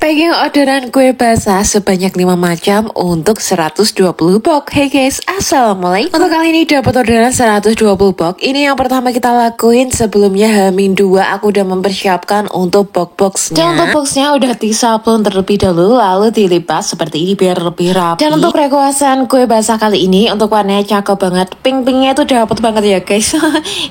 Pengen orderan kue basah sebanyak 5 macam untuk 120 box. Hey guys, assalamualaikum. Untuk kali ini dapat orderan 120 box. Ini yang pertama kita lakuin. Sebelumnya H-2 aku udah mempersiapkan untuk box-boxnya. Dan untuk boxnya udah disablon terlebih dahulu, lalu dilipat seperti ini biar lebih rapi. Dan untuk requestan kue basah kali ini untuk warnanya cakep banget. Pink-pinknya itu dapat banget ya guys.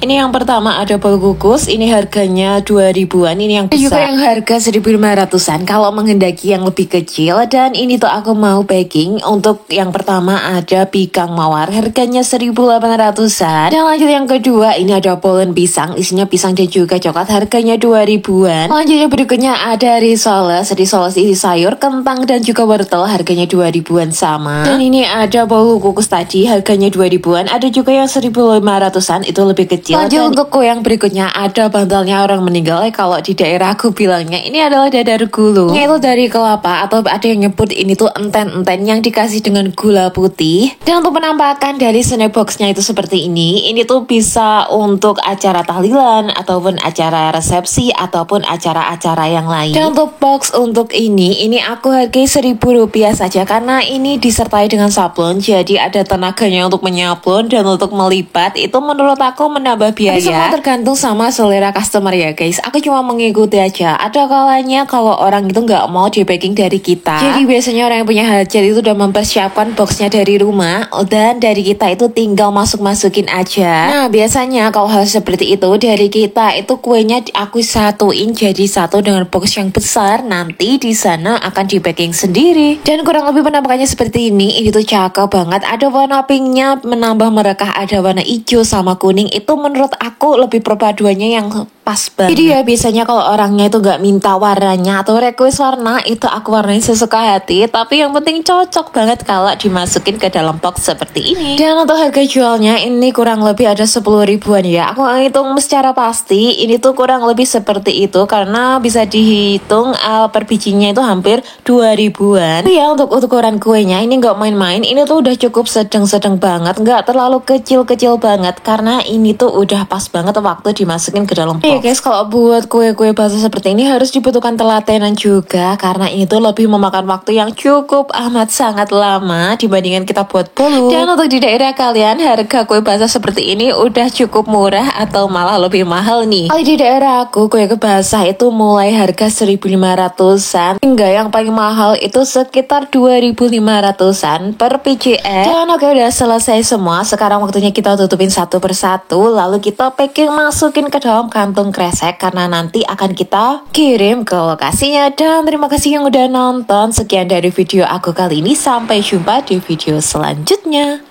Ini yang pertama ada bolu kukus. Ini harganya 2000-an. Ini yang besar. Juga yang harga 1500-an. Kalau menghendaki yang lebih kecil, dan ini tuh aku mau baking. Untuk yang pertama ada pikang mawar, harganya 1800-an. Dan lanjut yang kedua, ini ada bolen pisang, isinya pisang dan juga coklat, harganya 2000-an. Lanjutnya berikutnya ada risoles. Risoles isi sayur, kentang dan juga wortel, harganya 2000-an sama. Dan ini ada bolu kukus tadi, harganya 2000-an. Ada juga yang 1500-an, itu lebih kecil. Lanjut untuk kue yang berikutnya ada bantalnya orang meninggal. Kalau di daerah aku bilangnya ini adalah dadar gulung. Itu dari kelapa, atau ada yang nyebut ini tuh enten-enten yang dikasih dengan gula putih. Dan untuk penampakan dari snack boxnya itu seperti ini. Ini tuh bisa untuk acara tahlilan, ataupun acara resepsi, ataupun acara-acara yang lain. Dan untuk box untuk ini aku hargai Rp1000 saja, karena ini disertai dengan sablon. Jadi ada tenaganya untuk menyablon dan untuk melipat. Itu menurut aku menambah biaya. Tapi semua tergantung sama selera customer ya guys. Aku cuma mengikuti aja. Ada kalanya kalau orang itu nggak mau di packing dari kita. Jadi biasanya orang yang punya hajat itu udah mempersiapkan boxnya dari rumah, dan dari kita itu tinggal masukin aja. Nah biasanya kalau hal seperti itu dari kita itu kuenya aku satuin jadi satu dengan box yang besar. Nanti di sana akan di packing sendiri. Dan kurang lebih penampakannya seperti ini. Ini tuh cakep banget. Ada warna pinknya menambah merekah. Ada warna hijau sama kuning. Itu menurut aku lebih perpaduannya yang pas banget. Jadi ya biasanya kalau orangnya itu nggak minta warnanya atau request warna, itu aku warnain sesuka hati. Tapi yang penting cocok banget kalau dimasukin ke dalam box seperti ini. Dan untuk harga jualnya ini kurang lebih ada 10 ribuan ya. Aku hitung secara pasti ini tuh kurang lebih seperti itu, karena bisa dihitung per bijinya itu hampir 2 ribuan. Tapi ya untuk ukuran kuenya ini nggak main-main. Ini tuh udah cukup sedang-sedang banget, nggak terlalu kecil-kecil banget, karena ini tuh udah pas banget waktu dimasukin ke dalam box. Guys, kalau buat kue-kue basah seperti ini harus dibutuhkan telatenan juga, karena ini tuh lebih memakan waktu yang cukup amat sangat lama dibandingkan kita buat bolu. Dan untuk di daerah kalian harga kue basah seperti ini udah cukup murah atau malah lebih mahal nih? Kalau di daerah aku kue basah itu mulai harga 1500-an hingga yang paling mahal itu sekitar 2500-an per PCE. Dan oke, udah selesai semua. Sekarang waktunya kita tutupin satu persatu, lalu kita packing masukin ke dalam kantong kresek, karena nanti akan kita kirim ke lokasinya. Dan terima kasih yang udah nonton. Sekian dari video aku kali ini, sampai jumpa di video selanjutnya.